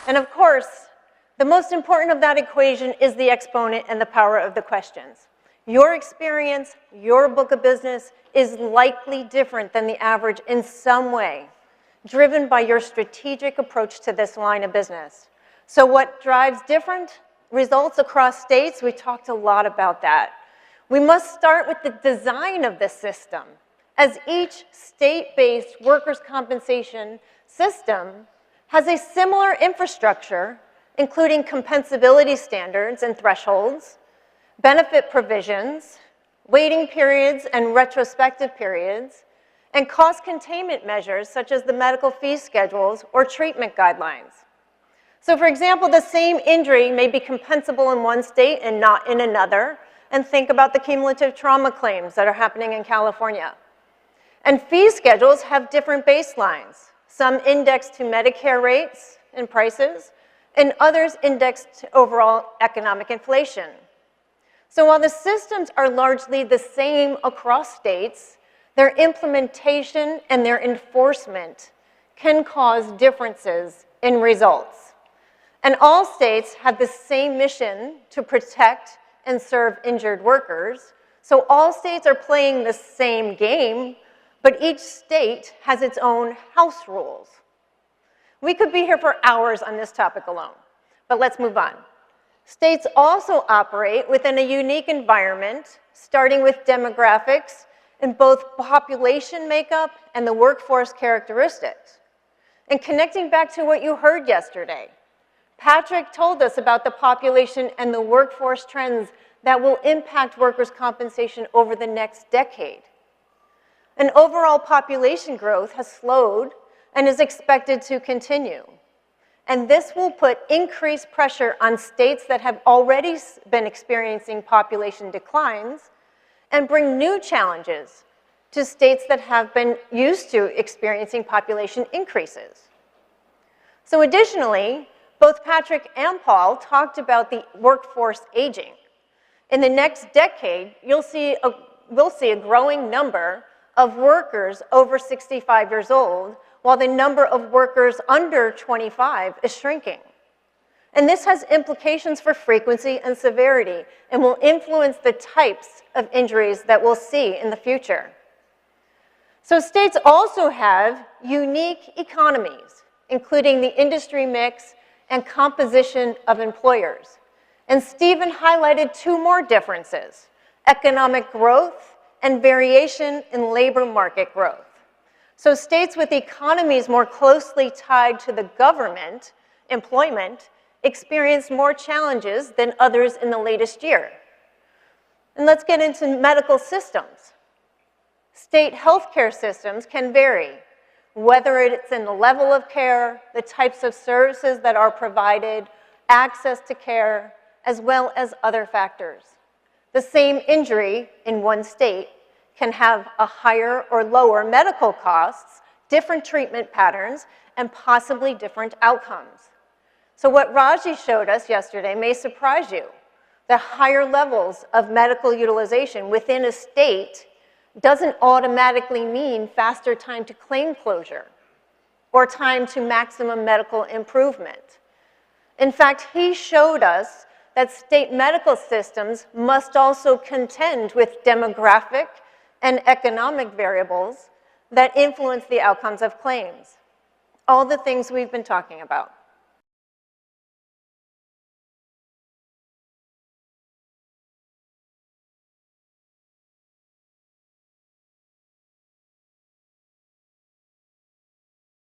And of course, the most important of that equation is the exponent and the power of the questions. Your experience, your book of business is likely different than the average in some way, driven by your strategic approach to this line of business. So what drives different results across states? We talked a lot about that. We must start with the design of the system, as each state-based workers' compensation system has a similar infrastructure, including compensability standards and thresholds, benefit provisions, waiting periods and retrospective periods, and cost containment measures such as the medical fee schedules or treatment guidelines. So for example, the same injury may be compensable in one state and not in another, and think about the cumulative trauma claims that are happening in California. And fee schedules have different baselines, some indexed to Medicare rates and prices, and others indexed to overall economic inflation. So while the systems are largely the same across states, their implementation and their enforcement can cause differences in results. And all states have the same mission to protect and serve injured workers, so all states are playing the same game, but each state has its own house rules. We could be here for hours on this topic alone, but let's move on. States also operate within a unique environment, starting with demographics in both population makeup and the workforce characteristics. And connecting back to what you heard yesterday, Patrick told us about the population and the workforce trends that will impact workers' compensation over the next decade. And overall population growth has slowed and is expected to continue. And this will put increased pressure on states that have already been experiencing population declines and bring new challenges to states that have been used to experiencing population increases. So additionally, both Patrick and Paul talked about the workforce aging. In the next decade, we'll see a growing number of workers over 65 years old, while the number of workers under 25 is shrinking. And this has implications for frequency and severity and will influence the types of injuries that we'll see in the future. So states also have unique economies, including the industry mix and composition of employers. And Stephen highlighted two more differences: economic growth and variation in labor market growth. So states with economies more closely tied to the government employment experience more challenges than others in the latest year. And let's get into medical systems. State healthcare systems can vary, whether it's in the level of care, the types of services that are provided, access to care, as well as other factors. The same injury in one state can have a higher or lower medical costs, different treatment patterns, and possibly different outcomes. So what Raji showed us yesterday may surprise you. The higher levels of medical utilization within a state doesn't automatically mean faster time to claim closure or time to maximum medical improvement. In fact, he showed us that state medical systems must also contend with demographic and economic variables that influence the outcomes of claims. All the things we've been talking about.